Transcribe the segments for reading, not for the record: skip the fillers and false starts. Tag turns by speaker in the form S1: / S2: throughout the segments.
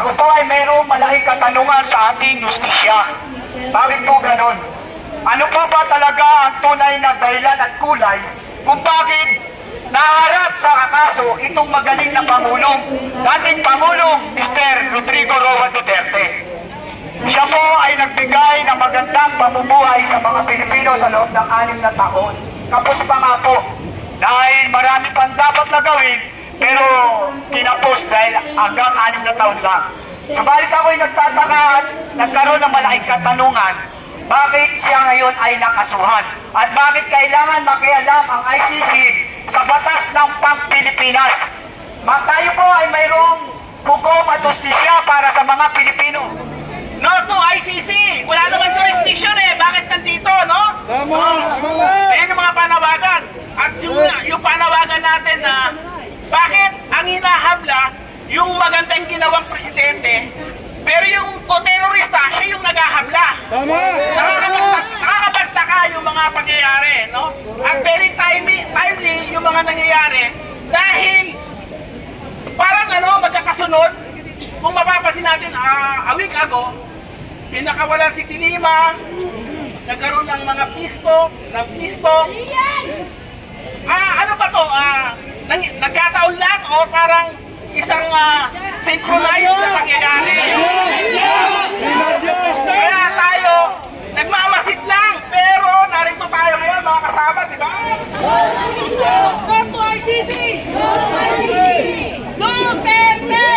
S1: Ako po ay mayroong malaking katanungan sa ating justisya. Bakit po ganon? Ano po ba talaga ang tunay na dahilan at kulay kung bakit naharap sa kaso itong magaling na Pangulong, dating Pangulong Mr. Rodrigo Roa Duterte? Siya po ay nagbigay ng magandang pamumuhay sa mga Pilipino sa loob ng 6 na taon. Kapos pa nga po, dahil marami pang dapat na gawin, pero kinapos dahil hanggang 6 na taon lang. Subalit ako'y nagtataka at nagkaroon ng malaking katanungan, bakit siya ngayon ay nakasuhan? At bakit kailangan makialam ang ICC sa batas ng Pang-Pilipinas? Tayo po ay mayroong hukom at justisya para sa mga Pilipino.
S2: No to ICC! Wala naman jurisdiction eh! Bakit nandito, no? Ayan yung mga panawagan. At yung panawagan natin na bakit ang hinahabla yung magandang ginawang presidente, pero yung terorista, siya yung naghahabla. Nakakapagtaka yung mga pangyayari, no? At very timely yung mga nangyayari dahil parang magkakasunod. Kung mapapansin natin, a week ago, pinakawalan si Dilima, nagkaroon ng mga pisto. Ano ba to? Nagkataon lang o parang isang synchronized na pangyayari? Kaya tayo, nagmamasid lang, pero narito tayo ngayon mga kasama, di ba? Go to ICC! Go to ICC! Duterte!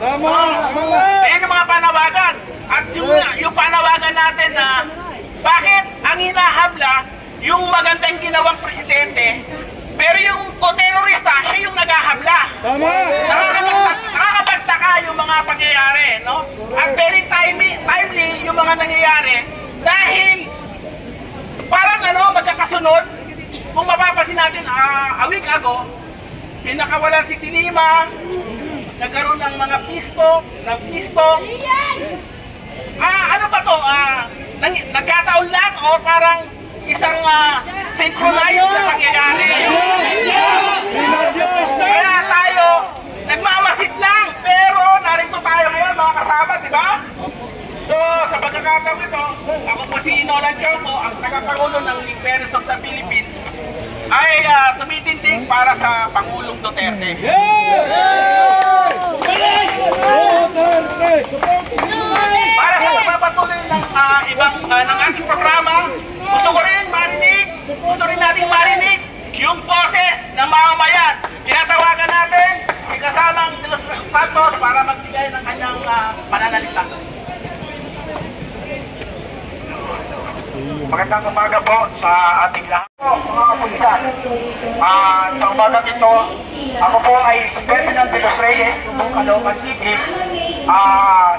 S2: Ayan yung mga panawagan. At yung panawagan natin na bakit ang hinahabla yung magandang ginawang presidente, pero yung terorista, siya yung naghahabla. Nakakapagtaka yung mga pangyayari, no? At very timely yung mga nangyayari dahil parang magkakasunod. Kung mapapansin natin, a week ago, pinakawalan si Dilima, nagkaroon ng mga pisto. Ano ba to? Nagkataon lang o parang isang synchronized na pangyayari? Kaya tayo, nagmamasid lang, pero narito tayo ngayon mga kasama, di ba? So, sa pagkakataon ito, ako po si Nolan Campo, ang tagapangulo ng Liberals of the Philippines, ay tumitindig para sa Pangulong Duterte. Para sa pagpapatuloy ng ng ating programa, gusto rin natin marinig yung boses ng mamamayan. Tinatawagan natin si kasamang De Los Santos para magbigay ng kanyang pananalita.
S1: Magandang umaga po sa ating lahat po, mga kapulisan. Sa umagang ito, ako po ay si Ferdinand de los Reyes, Tubong Caloocan City,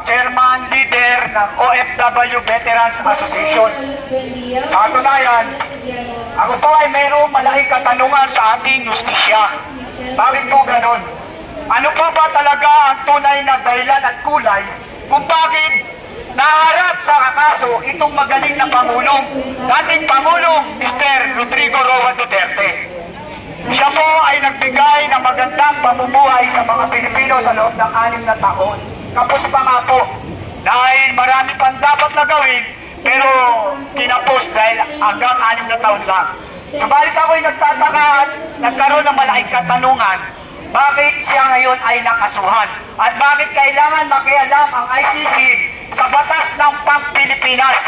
S1: chairman, leader ng OFW Veterans Association. Sa katunayan, ako po ay mayroong malaking katanungan sa ating justisya. Bakit po ganon? Ano po ba talaga ang tunay na dahilan at kulay kung bakit naharap sa kaso itong magaling na Pangulong, dating Pangulong Mr. Rodrigo Roa Duterte? Siya po ay nagbigay ng magandang pamumuhay sa mga Pilipino sa loob ng 6 na taon. Kapos pa nga po, dahil marami pang dapat na gawin, pero kinapos dahil hanggang 6 na taon lang. Subalit ako'y nagtataka at nagkaroon ng malaking katanungan, bakit siya ngayon ay nakasuhan? At bakit kailangan makialam ang ICC sa batas ng Pilipinas?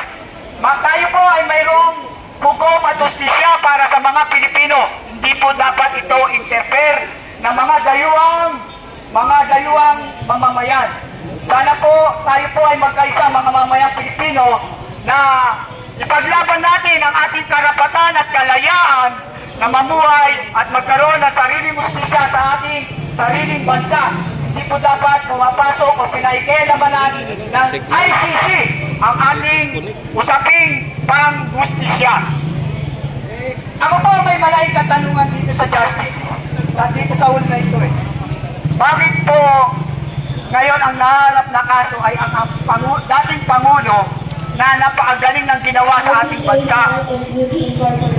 S1: Tayo po ay mayroong hukom at justisya para sa mga Pilipino. Hindi po dapat ito interfere ng mga dayuhang mamamayan. Sana po tayo po ay magkaisa mga mamamayang Pilipino na ipaglaban natin ang ating karapatan at kalayaan na mamuhay at magkaroon ng sariling justisya sa ating sariling bansa. Hindi po dapat pumapasok o pinaikialabanan ng ICC ang ating usaping pang-justisya. Ako po may malaking katanungan dito sa justice, dito sa hall na ito Bakit po ngayon ang naharap na kaso ay ang dating Pangulo na napakagaling ng ginawa sa ating bansa?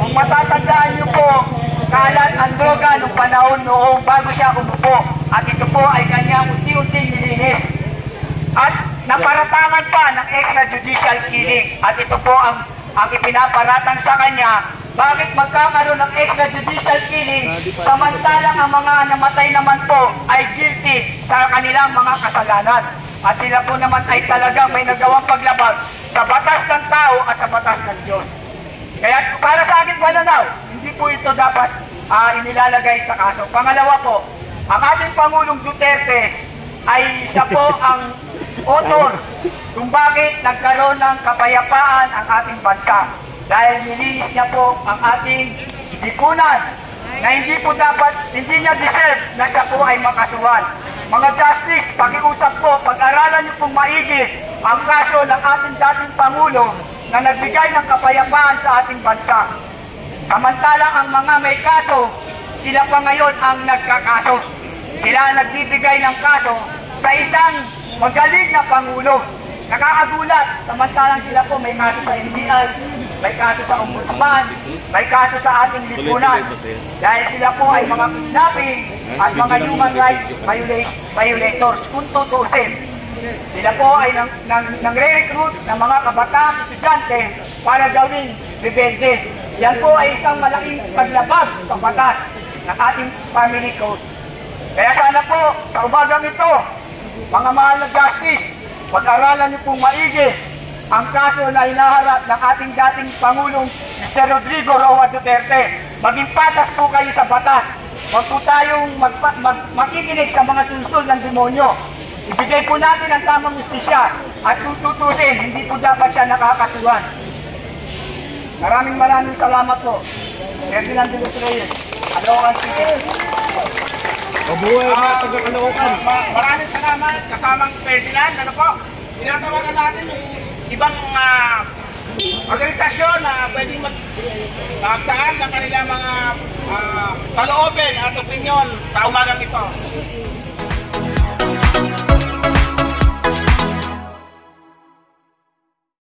S1: Kung matatandaan niyo po, kalat ang droga nung panahon noong bago siya umupo. At ito po ay kanyang unti-unting nilinis. At naparatangan pa ng extrajudicial killing. At ito po ang ipinaparatang sa kanya. Bakit magkakaroon ng extrajudicial killing samantalang ang mga namatay naman po ay guilty sa kanilang mga kasalanan? At sila po naman ay talagang may nagawang paglabag sa batas ng tao at sa batas ng Diyos. Kaya para sa aking pananaw, hindi po ito dapat inilalagay sa kaso. Pangalawa po, ang ating Pangulong Duterte ay siya po ang author kung bakit nagkaroon ng kapayapaan ang ating bansa. Dahil nilinis niya po ang ating lipunan na hindi niya deserve na siya po ay makasuhan. Mga justice, pakiusap po, pag-aralan niyo pong maigi ang kaso ng ating dating Pangulo na nagbigay ng kapayapaan sa ating bansa. Samantalang ang mga may kaso, sila pa ngayon ang nagkakaso. Sila ang nagbibigay ng kaso sa isang magaling na Pangulo. Nakakagulat, samantalang sila po may kaso sa NBI, may kaso sa Ombudsman, may kaso sa ating lipunan. Dahil sila po ay mga kidnapping at mga human rights violators. Kung tutusin, sila po ay nangre-recruit ng mga kabataang estudyante para gawing rebelde. Yan po ay isang malaking paglabag sa batas ng ating family code. Kaya sana po, sa umagang ito, mga mahal na justice, pag-aralan niyo pong maigi ang kaso na hinaharap ng ating dating Pangulong Mr. Rodrigo Roa Duterte. Maging patas po kayo sa batas. Huwag po tayong makikinig sa mga sulsol ng demonyo. Ibigay po natin ang tamang justisya at kung tutusin, hindi po dapat siya nakakasuhan. Maraming salamat po. Ferdinand de los Reyes, Caloocan City.
S3: Mabuhay mga taga-Caloocan.
S2: Maraming salamat kasamang Ferdinand. Ano po? Tinatawagan natin yung ibang organisasyon na pwedeng magsaan ng kanilang mga kalooban at opinyon sa umagang ito.